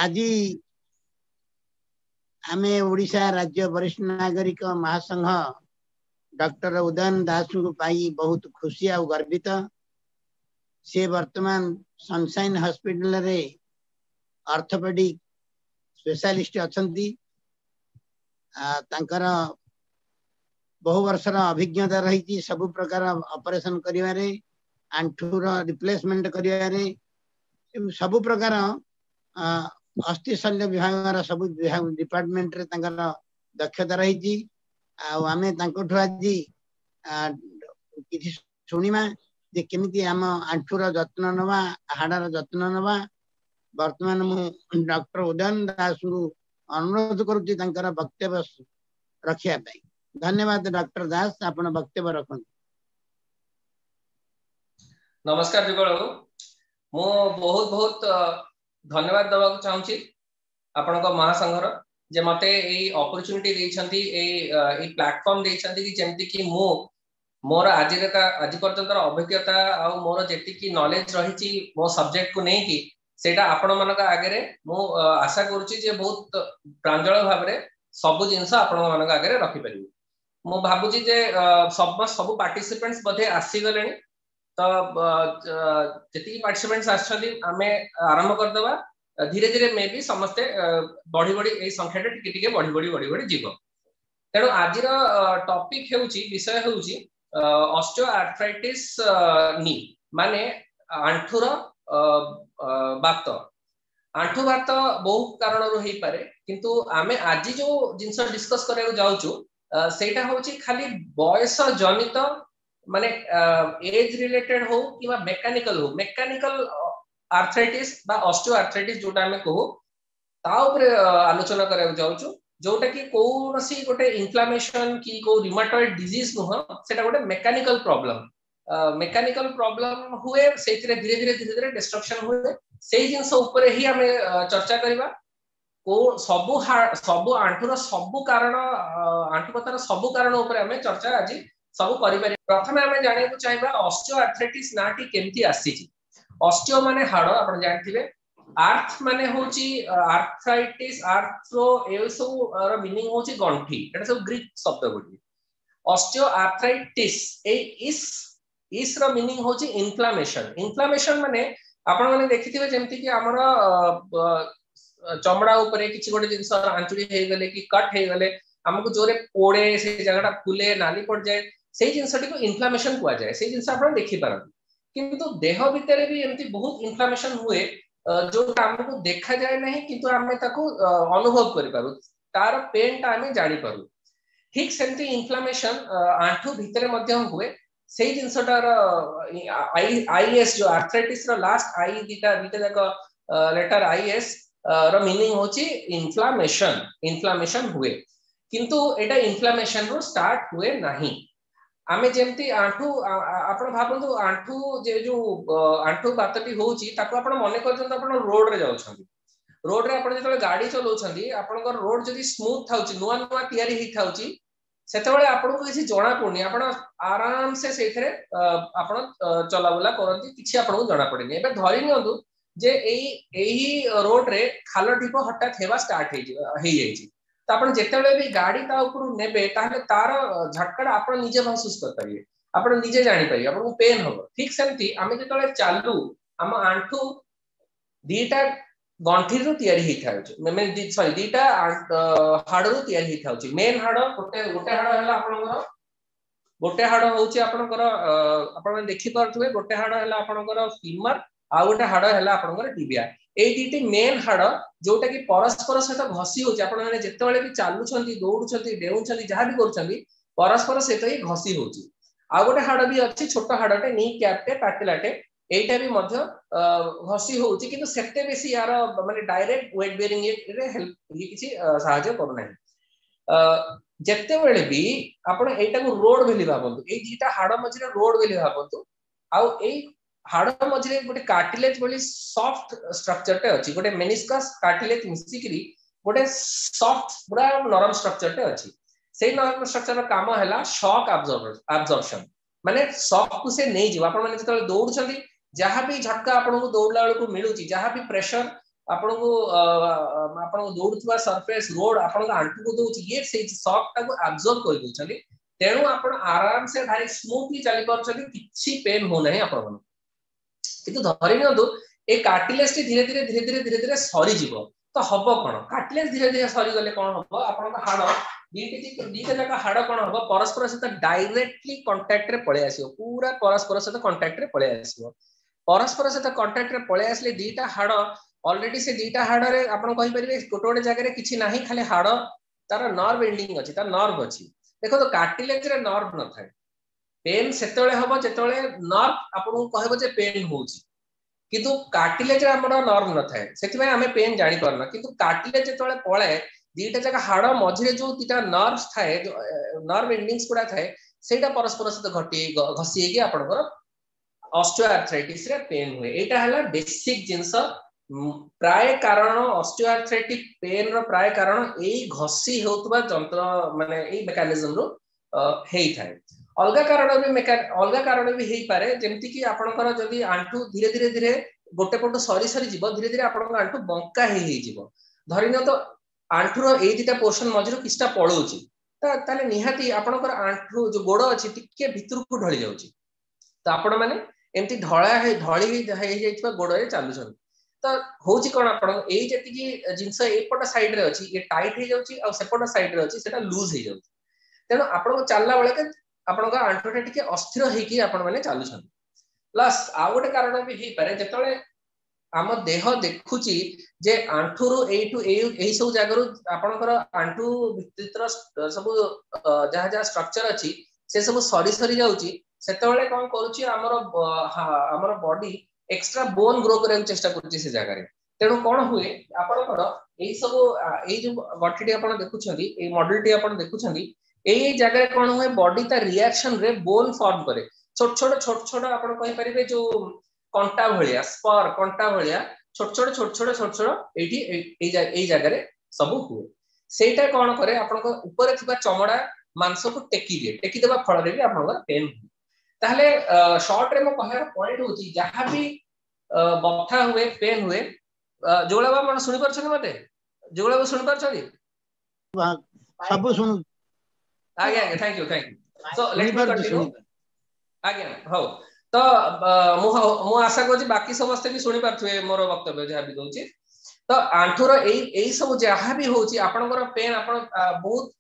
आज आमे ओडिशा राज्य वरिष्ठ नागरिक महासंघ डॉक्टर उदयन दास को पाई बहुत खुशी और गर्वित। से वर्तमान सनशाइन हॉस्पिटल रे ऑर्थोपेडिक स्पेशलिस्ट अछंती। तांकर बहु वर्षर अभिज्ञता रही सब प्रकार ऑपरेशन करिवारे, आंठूर रिप्लेसमेंट करिवारे, सब प्रकार अस्थि शल्य विभाग सब डिपार्टमेंट रे तांकर दक्षता रही। आमे तांकोठु आज किछि सुनिमा जे केमिति आम आंठूर जत्न नवा, हाड़र जत्न नवा। वर्तमान मु डॉक्टर उदयन दास को अनुरोध करुच्ची तांकर वक्तव्य रखिया पाई। धन्यवाद डॉक्टर दास, आपण वक्तव्य रखन। नमस्कार जुगल, मु बहुत बहुत धन्यवाद दबाक चाहूची आपनका महासंघर जे मते एई अपॉर्चुनिटी देइछंती, एई प्लेटफॉर्म देइछंती कि जेमति कि मु मोर आज पर्यंत अभिज्ञता आ मोर जेति कि नॉलेज रहिची मो सब्जेक्ट को नै कि सेटा आपण मानका आगे मु आशा करूची जे बहुत प्रांजल भाव रे सब जिंस आपण मानका आगे रखि परिबी। मु भाबुची जे सब पार्टिसिपेंट्स बधे आसी गलेनी, तो जेति पार्टिसिपेंट्स आछथि आमे आरंभ कर देबा। धीरे धीरे मे भी समस्ते बढ़ी बढ़ी ए संख्या टिके टिके बढ़ी बढ़ी जीव। तेणु आज टॉपिक हेउची विषय हेउची ऑस्टियोआर्थराइटिस नी माने आंठूर बात। आंठू बात बहु कारण रो हेई पारे, किंतु आमे आज जो जिंस डिस्कस करया जाउचु सेटा होची खाली बयस जनित माने एज रिलेटेड हो किबा मेकानिकल आर्थराइटिस बा ऑस्टियोआर्थराइटिस जोटा हमें कहू ता ऊपर आलोचना करया जाउचु, जोटा कि कोनसी गोटे इन्फ्लेमेशन की को रिमाटॉइड डिजीज नुह, सेटा गोटे मेकानिकल प्रॉब्लम हुए, सेतिरे धीरे धीरे डिस्ट्रक्शन हुए। सेही जिंस ऊपर ही हमें चर्चा करिबा। को सबु आंठूर सबु कारण, आंठुपतार सबु कारण ऊपर हमें चर्चा आज सब करि पारि। प्रथमे हमें जाने को चाहिबा ऑस्टियोआर्थराइटिस नाटी केमती आसीची। ऑस्टियो माने हाड़, आपण जानथिबे। आर्थ माने होची आर्थराइटिस, आर्थ्रो ए सब मीनिंग होची गंठी, एटा सब ग्रीक शब्द गुडी। ऑस्टियोआर्थराइटिस ए इस रो मीनिंग होची इन्फ्लेमेशन माने आपण माने देखिथिबे जेमति कि हमर चमड़ा ऊपर किछि गोटे जिंस आंचुरी हे गले कि कट हे गले, हमको जोरे पोड़े, से जगहटा फुले नाली पड़ जाए, से जिंसटी को इन्फ्लेमेशन कुआ जाए। से जिंस आपण देखि पारन, किंतु देह भितरे भी एमती बहुत इन्फ्लेमेशन हुए जो हमको देखा जाए नहीं, किंतु हमें ताको अनुभव करि पारु, तार पेन ता हमें जानि पारु। ठीक सेमती इन्फ्लेमेशन आंठू भितरे मध्य हुए। से जिंसटार आईएस जो आर्थराइटिस रो लास्ट आई दीटा जाक लेटर आईएस रो मीनिंग होची इन्फ्लेमेशन हुए, किंतु एटा इन्फ्लेमेशन रो स्टार्ट हुए नहीं। आमे जेमती आंठू आपण भाबंतु आंठू जे जो आंठू बातटी होची ताको आपण मने करजंत आपण रोड रे जाउछंती। रोड रे आपण जेतले गाड़ी चलाउछंती, आपनकर रोड जदी स्मूथ थाउची, नुवा तयारी ही थाउची, सेतबेले आपनको किछि जणा पड़नी, आपण आराम से सेथरे आपण चलाबुला करंती, किछि आपनको जणा पड़नी। एबे धरि नियंतु जे एही रोड रे खाल ढिप हठात हेबा स्टार्ट हे जाइछि, तो आपण जेतेबेले भी गाड़ी ता ऊपर नेबे ताले तार झटका आपण निजे महसूस कर परिबे, आपण निजे जानि परिबे, आपनको पेन होबो। ठीक सेमती आमे जेतेबेले चालू हम आंठू दीटा गंठी रो तयारी ही थाउछ, दीटा हाड़ रो तयारी ही थाउछ। मेन हाड़ गोटे हाड़ हला आपनकर, गोटे हाड़ होची आपनकर आपण देखि परथुबे, गोटे हाड़ हला आपनकर फीमर, आ गोटे हाड़ हला आपनकर टिबिया। ए दीटी मेन हाड़ जोटा कि परस्पर सहित घसी होची, आपण माने जेतेबेले भी चालुछंती, दौडुछंती, डेउछंती, जहा भी करछंती, परस्पर सहित ही घसी होची। आ गोटे हाड़ भी अछि, छोट हाड़टे, नी कैपटे, पैटेलाटे, एटा भी मध्य घसी होची, किंतु सेते बेसी यार माने डायरेक्ट वेट बेरिंग रे हेल्प ये किछि सहायता करू नाही। जेतेबेले भी आपण एटा को रोड बेली भाबंतु, ए दीटा हाड़ मझिरे रोड बेली भाबंतु, आ ए हाड़ मझिरे गोटे कार्टिलेज बोली सॉफ्ट स्ट्रक्चर टे अछि, गोटे मेनिस्कस कार्टिलेज मिसिकरी गोटे सॉफ्ट पूरा नरम स्ट्रक्चर टे अछि। सेही नरम स्ट्रक्चर रो काम हैला शॉक एब्जॉर्प्शन, माने शॉक को से नै जिवो। आपण माने जेतले दौडुछंती, जहाँ भी झटका आपको दौड़ला बेलू मिलूँ, जहाँ भी प्रेशर आपण को दौड़ुवा सरफेस रोड आपण आंठू को दउची ये से शॉक टाको एब्जॉर्ब कर दउछली तेणु आपण आराम से भारी स्मूथली चली परछली किछि पेन हो नहीं आपण मन किंतु धरि नियंतु ए कार्टिलेज धीरे धीरे धीरे धीरे धीरे धीरे सरी जीवो तो हबो कोन कार्टिलेज धीरे धीरे सरी गले कोन हबो आपण हाड़ दीटा जाक हाड़ कोन हबो परस्पर सहित डायरेक्टली कांटेक्ट रे पळे आसीओ पूरा परस्पर सहित कांटेक्ट रे पळे आसीओ परस्पर सहित कांटेक्ट रे पळे आसले दीटा हाड़ ऑलरेडी से दीटा हाड़ रे आपण कहि परिबे गोटे गोटे जगह रे किछि नाही खाली हाड़ तार नर्व एंडिंग अछि तार नर्व अछि देखो तो कार्टिलेज रे नर्व न थाए पेन सेतळे हबो जेतळे नर्व आपण कहबो जे पेन होउची किंतु कार्टिलेज रे हमर नर्व न थाए सेति में हमें पेन जानि परना किंतु कार्टिलेज जेतळे पळे दीटा जगह हाड़ मझिरे जो दीटा नर्व्स थाए नर्व एंडिंग्स पुरा थाए सेटा परस्पर सहित घसी हेगी आपनकर ऑस्टियोआर्थराइटिस रे पेन हुए एटा हला बेसिक जिंस प्राय कारण ऑस्टियोआर्थराइटिक पेन रो प्राय कारण एई घसी होतबा जंत्र माने एई मेकानिज्म रो हेई थाए अलगा कारण भी हेई पारे जेमति कि आपनकर जदी आंठू धीरे धीरे धीरे गोटे पट सरी सरी जीव धीरे धीरे आपनकर आंठू बंका हेई जीव धरिनो तो आंठू रो एई दिटा पोर्शन मझिरो किछटा पळौची ताले निहाती आपनकर आंठू जो गोड़ अछि टिके भितर को ढळी जाउची तो आपण माने एमती ढळी हेई जाइतबा गोड़ रे चालुछन तो होउची कोन आपण एई जेति कि जिंस एपट साइड रे अछि ये टाइट हे जाउची आ सेपट साइड रे अछि सेटा लूज हे जाउची तेनो आपण चालला बेले के आपनका आंठूटा टिके अस्थिर हेकी आपण माने चालुछन प्लस आ गोटे कारण भी हेई पारे जेतळे आम देह देखुची जे आंठूरु एटू एई सब जागरु आपनकर आंठू भितर सब जहा जहा स्ट्रक्चर अछि से सब सरी सरी जाउची सेतळे कोन करूची हमर बॉडी एक्स्ट्रा बोन ग्रो करे चेष्टा करची से जागा रे तेणु कोन हुए आपनकर एई सब एई जो गठिडी आपण देखुछंदी एई मॉडलटी आपण देखुछंदी एई जगह कोन हुए बॉडी ता रिएक्शन रे बोन फॉर्म करे छोट छोट आपण कहि परिबे जो कंटा भलिया स्पर कंटा भलिया छोट छोट एठी एई जगह रे सब हुए सेटा कोन करे आपण को ऊपर थिबा चमड़ा मांस को टेकी देबा फल रे भी आपण को पेन ताहले शॉर्ट रे मो कहर पॉइंट होची जहां भी बथा हुए पेन हुए जोळाबा मन सुनि परछन मते जोळाबा सुनि परछन सब सुनु आगे thank you so let me continue आगे हो तो मु आशा करछि बाकी समस्त भी सुनि परथुए मोर वक्तव्य जहा भी दोछि तो आंठूर एई सब जहा भी होछि आपनकर पेन आपण बहुत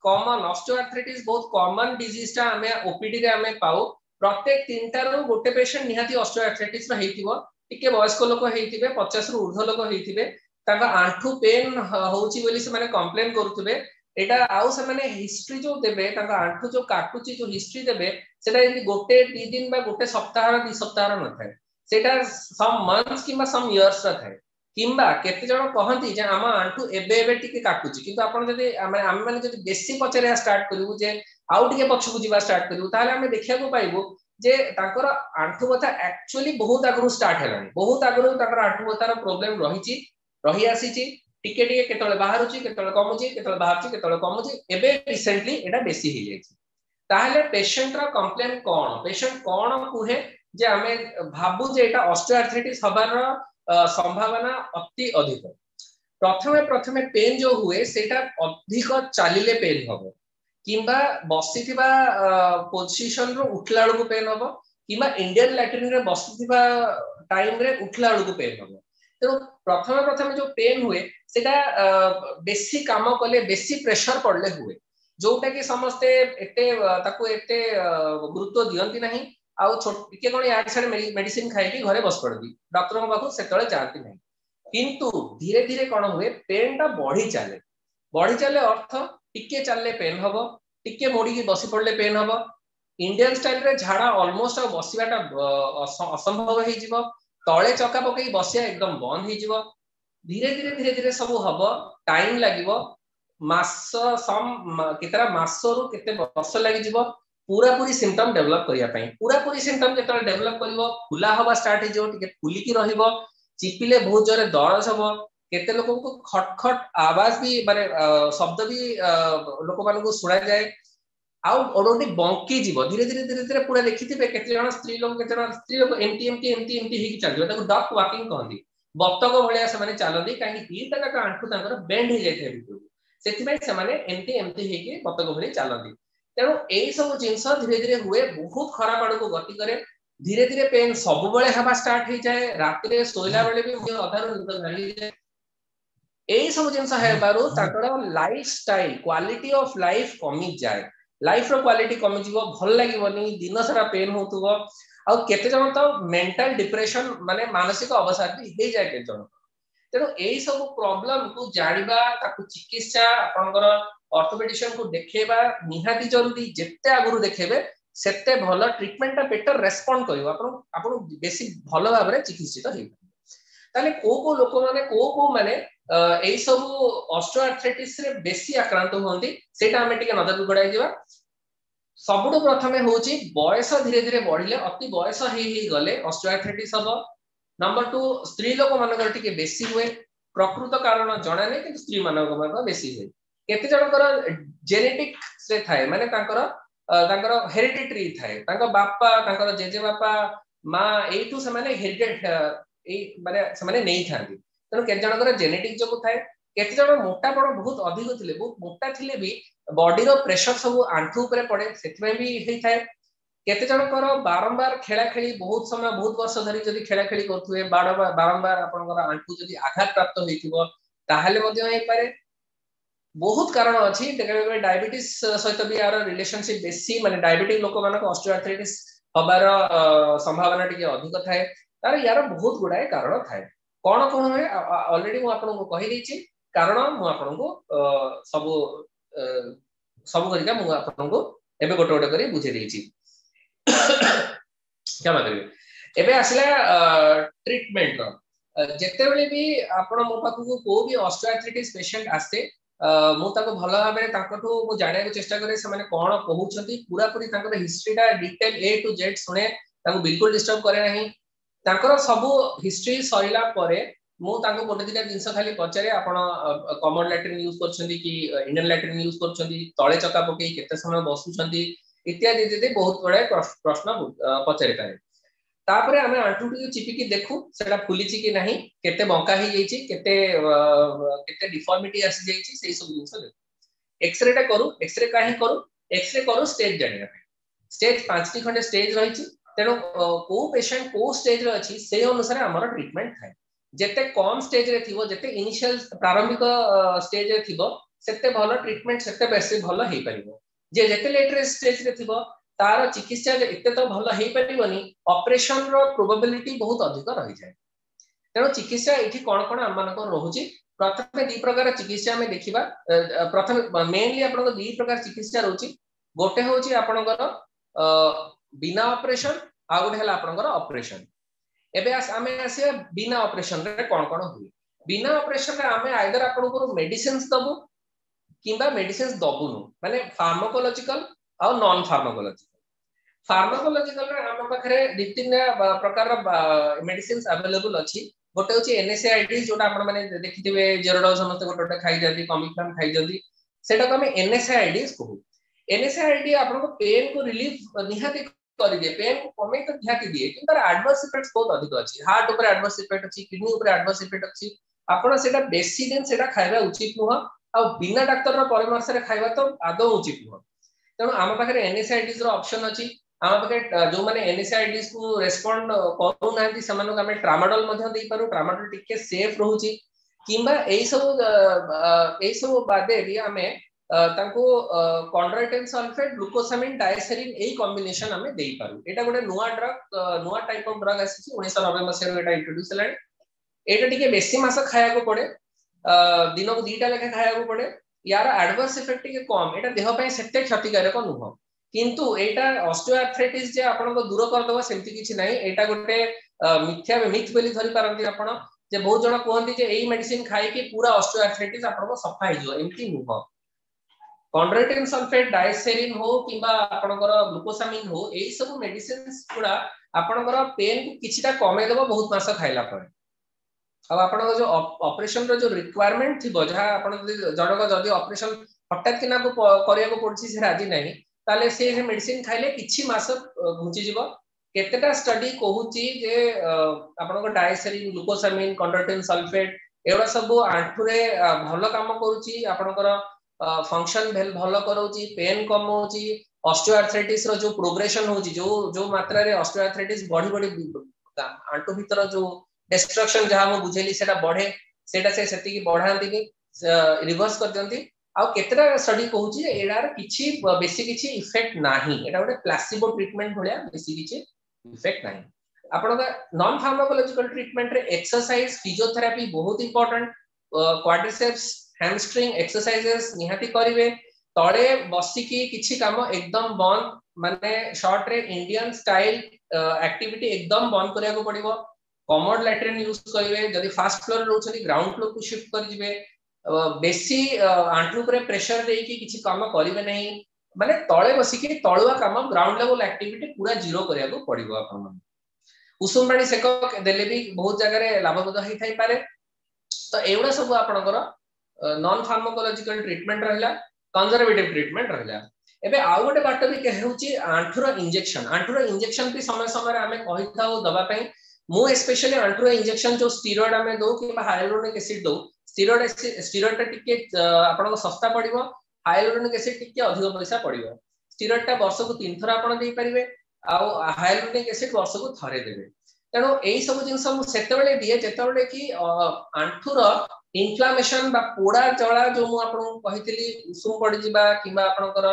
कॉमन ऑस्टियोआर्थराइटिस बहुत कॉमन डिजीज ता हमें ओपीडी रे हमें पाऊ प्रत्येक तीनटा रो गोटे पेशेंट निहाती ऑस्टियोआर्थराइटिस रो हेतिबो टिके वयस्क लोक हेतिबे 50 रु ऊर्ध्व लोक हेतिबे ताका आंठू पेन होउची बोली से माने कंप्लेन करूतबे एटा आउ से माने हिस्ट्री जो देबे ताका आंठू जो काटुची जो हिस्ट्री देबे सेटा यदि गोटे 2 दिन बा गोटे सप्ताह 2 सप्ताह न थाए सेटा सम मंथ्स किबा सम इयर्स रा थाए किबा केते जण कहंती जे आमा आंठू एबे टिके काटुची किंतु आपण जदि हम माने जदि बेसी पचरे स्टार्ट करिवु जे आउ टिके पछकु जीवा स्टार्ट करिवु ताले हम देखिया को पाइबु जे ताकर आंठू बथा एक्चुअली बहुत आगु स्टार्ट हेलानी बहुत आगु ताकर आंठू बथार प्रॉब्लम रही आसीची टिके टिके केतळे बाहरुची केतळे कमुची केतळे बाहरुची केतळे कमुची एबे रिसेंटली एटा बेसी हे जायछि ताहले पेशेंट रा कंप्लेन पेशेंट कोन कुहे जे हमें भाबु जे एटा ऑस्टियोआर्थराइटिस हबार संभावना अति अधिक प्रथमे पेन जो हुए सेटा अधिक चालिले पेन हबो किंबा बसिथिबा पोजीशन रो उठला को पेन हबो किंबा इंडियन लैट्रिन रे बसिथिबा टाइम रे उठला को पेन हबो तो प्रथमे जो पेन हुए सेटा बेसी काम कले बेसी प्रेशर पड़ले हुए जोटा कि समस्ते एते ताको एते गुरुत्व दियंती नहीं आउ छोटे कोन याड साइड मेडिसिन खाइ कि घरे बस पड़बी डॉक्टर को बाकू सेतळे जानती नहीं किंतु धीरे धीरे कोन हुए पेन ता बढ़ी चले अर्थ टिके चलले पेन हबो टिके मोड़ी की बसी पड़ले पेन हबो इंडियन स्टाइल रे झाड़ा ऑलमोस्ट बसिबाटा असंभव हे जिवो तळे चका पकई बसिया एकदम बंद हे जिवो धीरे धीरे सब हबो टाइम लागिवो मास सम केतरा मासो रु केते वर्ष लागि जिवो पूरा पूरी सिम्पटम डेवलप करिया पई पूरा पूरी सिम्पटम जेतरा डेवलप करिवो फुला हवा स्टार्ट हे जो टिके फुली की रहिवो चिपिले बहुत जोरे दरज हबो केते लोगों को खट खट आवाज भी माने शब्द भी लोक मान को सुना जाए आउ ओडोटी बंकी जीवो धीरे धीरे पूरा देखिथिबे केते जण स्त्री लोक एमटी हे कि चलबो ताको डक वाकिंग कहंदी बतक भलिया से माने चलती कहीं दीटा जाक आंठू तांकर बेंड हो जाए भितर से माने एमती एमती हेकी बतक भली चलती तेणु यही सब जिनस धीरे धीरे हुए बहुत खराब आड़ को गति करे धीरे धीरे पेन सब बेले हवा स्टार्ट हो जाए रात रे सोइला बेले भी अधार निद भांगी जाए यही सब जिनस हेबारु ताकर लाइफस्टाइल क्वालिटी ऑफ लाइफ कमी जाए लाइफ रो क्वालिटी कमी जीवो भल लागिवनी दिन सारा पेन होतुबो आ केते जण तो मेंटल डिप्रेशन माने मानसिक अवसाद हे जाए के जण तेणु यही सब प्रॉब्लम को जानिबा ताकू चिकित्सा आपनकर ऑर्थोपेडिशियन को देखेबा निहाती जरूरी जेते आगुरु देखेबे सेते भलो ट्रीटमेंट बेटर रेस्पोंड करियो आपन आपन बेसी भलो भाबरे चिकित्सित हेइ ताले को लोक माने को माने एई सब ऑस्टियोआर्थराइटिस रे बेसी आक्रांत होंदी सेटा हमें टिके नजर गडाई दिबा सबुठु प्रथमे होची बयस धीरे धीरे बढ़िले अति बयस हेइ गले ऑस्टियोआर्थराइटिस हबो नंबर 2 स्त्री लोक मानकर टिके बेसी हुए प्रकृत कारण जणा नै कि स्त्री मानक मानक बेसी हुए केते जनकर जेनेटिक से थाए माने तांकर हेरिडिटरी थाए तांकर बापा तांकर जेजे बापा मां एटू से माने हेरिडेट ए माने से माने नै थांती तनो केते जनकर जेनेटिक जो थाए केते जण मोटा बड़ बहुत अधिक थिले बहुत मोटा थिले भी बॉडी रो प्रेशर सब आंठू ऊपर पड़े सेतमे भी हेइ थाए केते जनकर बारंबार खेला खेली बहुत समय बहुत वर्ष धरि जदी खेला खेली करथुए बारंबार आपनकर आंठू जदी आघात प्राप्त होइथिबो ताहाले मध्ये हेइ पारे बहुत कारण अछि डायबिटीज सहित भी यार रिलेशनशिप बेसी माने डायबिटिक लोक मानक ऑस्टियोआर्थराइटिस हबार संभावना टिके अधिक थाए तार यार बहुत गुडाय कारण थाए कोन कोन होय ऑलरेडी मु आपन को कहि दैछि कारण मु आपन को सब करिका मु आपन को एबे गोटे गोटे करी बुझे दैछि क्षमा करिवे एबे आसला ट्रीटमेंट रो जेते बेले भी आपन मो पाखु को भी ऑस्टियोआर्थराइटिस पेशेंट आसे मु ताको भलो भाबे ताकठू मु जाने को चेष्टा करे से माने कोन कहउछंती पूरा पूरी ताकर हिस्ट्रीटा डिटेल ए टू जेड सुने ताको बिल्कुल डिस्टर्ब करे नाही ताकर सब हिस्ट्री सरिला परे मु ताको गोटे दिना जिंस खाली पचारे आपण कॉमन लैट्रिन यूज करछंती कि इंडियन लैट्रिन यूज करछंती तळे चका पके केते समय बसुछंती इत्यादि इत्यादि बहुत बड़े प्रश्न पचारे पारे तापरे हमें आंठूटी चिपिकी देखु सेटा फुलिची कि नाही केते बंका ही जाईची केते डिफॉर्मिटी आसी जाईची सेही सब जिंस देखु एक्सरे टा करू एक्सरे काहे करू स्टेज जानिया स्टेज 5टी खंडे स्टेज रहिची तेनो को पेशेंट को स्टेज रे अछि से अनुसार हमर ट्रीटमेंट थाए जेते कम स्टेज रे थिबो जेते इनिशियल प्रारंभिक स्टेज रे थिबो सेते भलो ट्रीटमेंट सेते बेसी भलो हेइ परिबो जे जेते लेट रे स्टेज रे थिबो तार चिकित्सा एते तो भलो हेइ परिबोनी ऑपरेशन रो प्रोबेबिलिटी बहुत अधिक रहि जाय तेनो चिकित्सा एठी कोन कोन हमन को रहउची प्रथमे दी प्रकार चिकित्सा में देखिबा प्रथमे मेनली आपन को दी प्रकार चिकित्सा रहउची गोटे होची आपन को बिना ऑपरेशन आ गोटे हला आपन को ऑपरेशन एबे आमे आसे बिना ऑपरेशन रे कोन कोन हुई बिना ऑपरेशन रे आमे आइदर आपन को मेडिसिन्स दबु किबा मेडिसिन्स दबुनु माने फार्माकोलॉजिकल आ नॉन फार्माकोलॉजिकल रे हम पाखरे दी तीन प्रकार मेडिसिन्स अवेलेबल अछि गोटे होची एनएसएआईडी जोटा आपण माने देखिथिबे जेरोडो समस्त गोटे गोटे खाइ जदी कमिक्राम खाइ जदी सेटा को हम एनएसएआईडी कहू एनएसएआईडी आपण को पेन को रिलीफ निहाती करि दे पेन को कमे तो निहाती दिए किंतु तार एडवर्स इफेक्ट्स बहुत अधिक अछि हार्ट ऊपर एडवर्स इफेक्ट अछि किडनी ऊपर एडवर्स इफेक्ट अछि आपण सेटा बेसी दिन सेटा खाइबा उचित नुह आ बिना डॉक्टर रो परामर्श रे खाइबा तो आदौ उचित नुह तेणु आम पाखे एनएसआईडीज रो ऑप्शन अछि आम पाखे जो माने एनएसआईडीज को रेस्पोंड करू नांती समानक हमें ट्रामाडोल मध्ये देई पारू ट्रामाडोल टिके सेफ रहउची किंबा एई सब बादे भी हमें तांको कॉन्ड्राइटिन सल्फेट ग्लूकोसामिन डायसेरिन एई कॉम्बिनेशन हमें देई पारू एटा गोटे नुवा ड्रग नुवा टाइप ऑफ ड्रग आसी 1990 मसिया एटा इंट्रोड्यूस हलानी एटा टिके बेसी मास खाया को पड़े दिन को दीटा लेखा खाया को पड़े यार एडवर्स इफेक्ट के कम एटा देह पय सेते क्षतिकारक नुह किंतु एटा ऑस्टियोआर्थराइटिस जे आपन को दूर कर दबा सेमति किछि नाही एटा गोटे मिथ्या मिथ बेली धरि पारंती आपन जे बहुत जण कहंती जे एई मेडिसिन खाइ के पूरा ऑस्टियोआर्थराइटिस आपन को सफा हि जो एमति नुह कॉन्ड्राइटिन सल्फेट डायसेरिन हो किबा आपन को ग्लूकोसामिन हो एई सब मेडिसिन्स पुरा आपन को पेन किछिटा कमे देबो बहुत मास खाइला पर अब आपण जो ऑपरेशन रो जो रिक्वायरमेंट थिबो जहा आपण जणक जदी ऑपरेशन हटात किना को करिया को पड़छि से राजी नाही ताले से मेडिसिन खाइले किछि मास घुंची जिवो केतेटा स्टडी कहूची जे आपनको डायसेरिन ग्लूकोसामिन कंडोटिन सल्फेट एवडा सब आंठू रे भलो काम करूची आपनकर फंक्शन भलो करूची पेन कम होची ऑस्टियोआर्थराइटिस रो जो प्रोग्रेशन होची जो मात्रा रे ऑस्टियोआर्थराइटिस बॉडी आंठू भीतर जो डिस्ट्रक्शन जहां मो बुझेली सेटा बढ़े सेटा से सेति की बढ़ांती नि रिवर्स कर दियंती आ केतेटा स्टडी कहूची एडार किछि बेसी किछि इफेक्ट नाही एटा गोटे प्लासिबो ट्रीटमेंट भलिया बेसी किछि इफेक्ट नाही आपण नॉन फार्माकोलॉजिकल ट्रीटमेंट रे एक्सरसाइज फिजियोथेरेपी बहुत इंपोर्टेंट क्वाड्रिसेप्स हैमस्ट्रिंग एक्सरसाइजेस निहाती करिवे तळे बसिकी किछि काम एकदम बंद माने शॉर्ट रे इंडियन स्टाइल एक्टिविटी एकदम बंद करिया को पड़िबो कमोड लैट्रिन यूज करिवे जदी फर्स्ट फ्लोर रहउछनी ग्राउंड फ्लोर को शिफ्ट कर जिवे बेसी आंठू पर प्रेशर देई कि किछि काम करिवे नहीं माने तळे बसिकी तळुआ काम ग्राउंड लेवल एक्टिविटी पूरा जीरो करिया को पड़िबो आपन उषुम पानी सेक देले भी बहुत जगह रे लाभप्रद होई थाई पारे तो एवडा सब आपनकर नॉन फार्माकोलॉजिकल ट्रीटमेंट रहला कंजर्वेटिव ट्रीटमेंट रहला एबे आ गोटे बाट भी कहउची आंठूर इंजेक्शन भी समय समय हमें कहि थाओ दबा पई मु स्पेशली आंठूर इंजेक्शन जो स्टेरॉइड हमें दो कि हाइलुरोनिक एसिड दो स्टेरॉइड टिके आपन सस्ता पड़िबो हाइलुरोनिक एसिड टिके अधिक पैसा पड़िबो स्टेरॉइड टा वर्ष को 3 थरा आपन देई परिबे आ हाइलुरोनिक एसिड वर्ष को थरे देबे तेनो एई सब जिंस मु सेते बेले दिए जेते बेले कि आंठूर इन्फ्लेमेशन बा पोड़ा जळा जो मु आपन कहितली उषुम पड़ी जिबा किबा आपनकर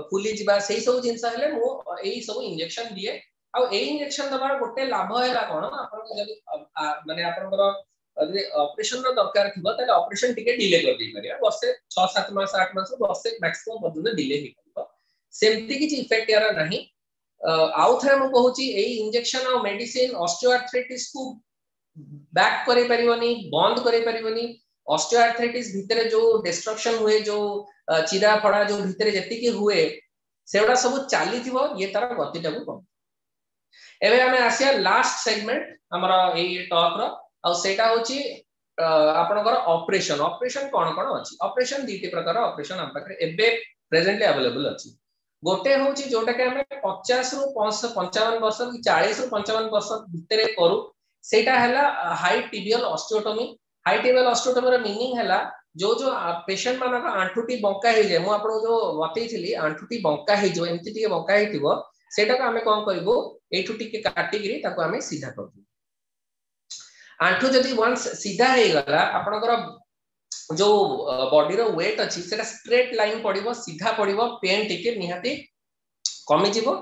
फुली जिबा सेही सब जिंस हले मु एई सब इंजेक्शन दिए आ एई इंजेक्शन दबार गोटे लाभ हैला कोन आपन जदी माने आपनकर जदी ऑपरेशन रो दरकार थिबो ताले ऑपरेशन टिके डिले कर दै परिया वर्षे 6-7 मास 8 मास वर्षे मैक्सिमम बदले डिले ही करबो सेमती कि इफेक्ट यार नाही आउ थरे मु कहूची एई इंजेक्शन और मेडिसिन ऑस्टियोआर्थराइटिस को बैक करे परिबनी बंद करे परिबनी ऑस्टियोआर्थराइटिस भितरे जो डिस्ट्रक्शन हुए जो चिरा फड़ा जो भितरे जति की हुए सेवडा सब चाली थिबो ये तार गतिटा को कम एबे हमें आसिया लास्ट सेगमेंट हमरा एई टॉक रो आ सेटा होची आपनकर ऑपरेशन कोन कोन अछि ऑपरेशन दीटी प्रकार ऑपरेशन हम पाखरे एबे प्रेजेंटली अवेलेबल अछि गोटे होची जोटा के हमें 50 रु 55 वर्ष कि 40 रु 55 वर्ष भितरे करू सेटा हला हाई टिबियल ऑस्टियोटोमी रो मीनिंग हला जो पेशेंट मानक आंठुटी बंका हे जे मु आपन जो बतई थिली आंठुटी बंका हे जो एमति टिके बंका हेतिबो सेटा को हमें कोन करबो एठु टिके काटी गिरी ताको हमें सीधा करबो आंठु जदी वंस सीधा हे गला आपनकर जो बॉडी रो वेट अछि सेटा स्ट्रेट लाइन पड़िबो सीधा पड़िबो पेन टिके निहाती कमी जिवो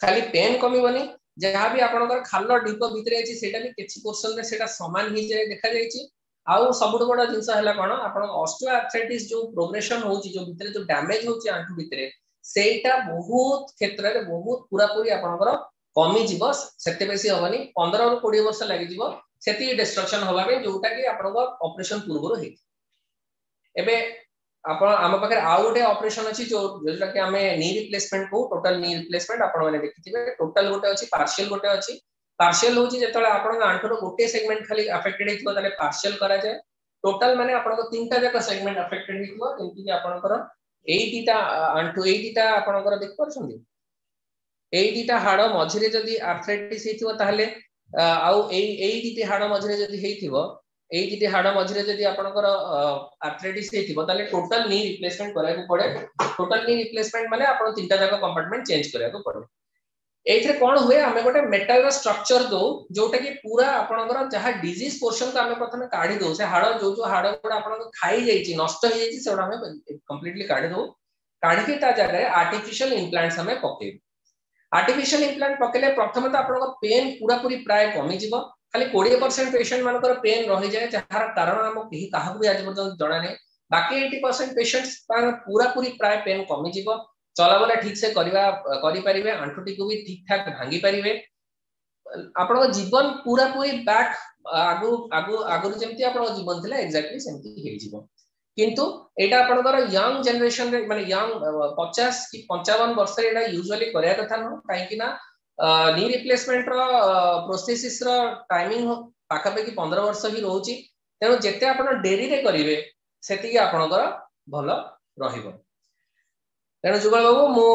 खाली पेन कमीबनी जहा भी आपनकर खाल्लो डिपो भितरे अछि सेटा भी किछि पोर्शन रे सेटा समान ही जे देखा जायछि आउ सबुड बडा जिंस हला कोन आपन ऑस्टियोआर्थराइटिस जो प्रोग्रेशन होछि जो भितरे जो डैमेज होछि आंठु भितरे सेटा बहुत क्षेत्र रे बहुत पूरा पूरी आपनकर कमी जिवो सेते बेसी होबनी 15 रु 20 वर्ष लागि जिवो सेती डिस्ट्रक्शन होबा बे जोटा कि आपनकर ऑपरेशन पूर्व रो हे एबे आपण आम पाखे आउ गोटे ऑपरेशन अछि जो जोटा कि हमें नी रिप्लेसमेंट को टोटल नी रिप्लेसमेंट आपण माने देखिथिबे टोटल गोटे अछि पार्शियल गोटे अछि पार्शियल होछि जेतले आपण आंठुर गोटे सेगमेंट खाली अफेक्टेड हितबो ताले पार्शियल करा जाय टोटल माने आपण को तीनटा जका सेगमेंट अफेक्टेड हितबो जेंति कि आपणकर एई दीटा आंठु एई दीटा आपणकर देख परछन्ती एई दीटा हाड़ मझिरे जदी आर्थराइटिस हितबो ताले आउ एई दीटी हाड़ मझिरे जदी हेतिबो एई दीटी हाड़ मझिरे जदी आपणकर आर्थराइटिस हेतिबो ताले टोटल नी रिप्लेसमेंट करा को पड़े टोटल नी रिप्लेसमेंट माने आपण तीनटा जका कंपार्टमेंट चेंज करा को पड़े एथरे कोन हुए हमें गोटे मेटल रो स्ट्रक्चर दो जोटा कि पूरा आपणकर जहा डिजीज पोर्शन को हमें प्रथमे काढी दो से हाड़ जो हाड़ गुडा आपणकर खाई जाईची नष्ट हो जाईची सेडा हमें कंप्लीटली काढी दो काढी के ता जगह आर्टिफिशियल इम्प्लांट्स हमें पके आर्टिफिशियल इम्प्लांट पकेले प्रथमे तो आपणकर पेन पूरा पूरी प्राय कमी जिवो खाली 20% पेशेंट मानकर पेन रहि जाय जहार कारण हम केही काहा भी आज पर्यंत जणा नै बाकी 80% पेशेंट्स पूरा पूरी प्राय पेन कमी जिवो चलाबला ठीक से करि परिबे आंठुटी को भी ठीक ठाक भांगी परिबे आपन जीवन पूरा पूरी बैक आगु आगु आगु जेंति आपन जीवन थिला एक्जेक्टली सेंति हे जिवो किंतु एटा आपनकर यंग जनरेशन रे माने यंग 50 कि 55 वर्ष रे एटा यूजुअली करया कथा न काहे कि ना नी रिप्लेसमेंट रो प्रोसेसिस रो टाइमिंग पाखा पे कि 15 वर्ष ही रहउची तेनो जेते आपन डेरी रे करिवे सेति कि आपनकर भलो रहिबो तेनो जुगल बाबू मो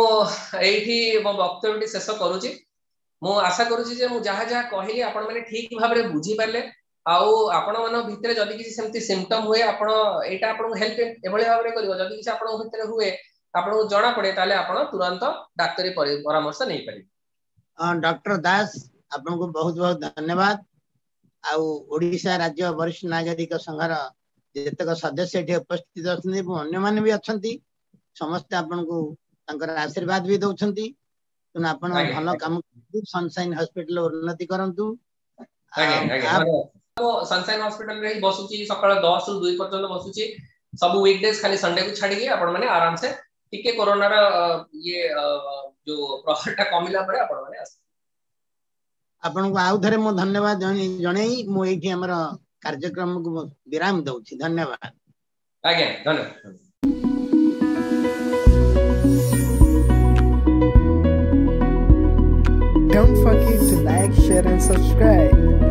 एठी मो वक्तव्यटी शेष करूची मु आशा करूची जे मु जहा जहा कहली आपण माने ठीक भाबरे बुझी पाले आउ आपण मन भितरे जदी किसी सेमती सिम्पटम हुए आपण एटा आपण हेल्प एभली भाबरे करिवो जदी किसी आपण भितरे हुए आपण जणा पड़े ताले आपण तुरंत डाक्टरी परामर्श नै पारि। डॉक्टर दास आपन को बहुत बहुत धन्यवाद। आउ ओडिशा राज्य वरिष्ठ नागरिक संघर जेतक सदस्य एठी उपस्थित अछन्ती अन्य माने भी अछन्ती समस्त आपन को तांकर आशीर्वाद भी दउछन्ती तुन आपन भलो काम सनशाइन हॉस्पिटल उन्नति करंतु। सनशाइन हॉस्पिटल रे बसुची सकाळ 10 रु 2 पर्यंत बसुची सब वीकडेज खाली संडे को छाडी के आपण माने आराम से टिके कोरोना रा ये जो प्रभावटा कमिला परे आपण माने आस आपन को आउ धरे मो धन्यवाद जणई मो एठी हमर कार्यक्रम को विराम दउची। धन्यवाद आज्ञा धन्यवाद। Don't forget to like, share and subscribe.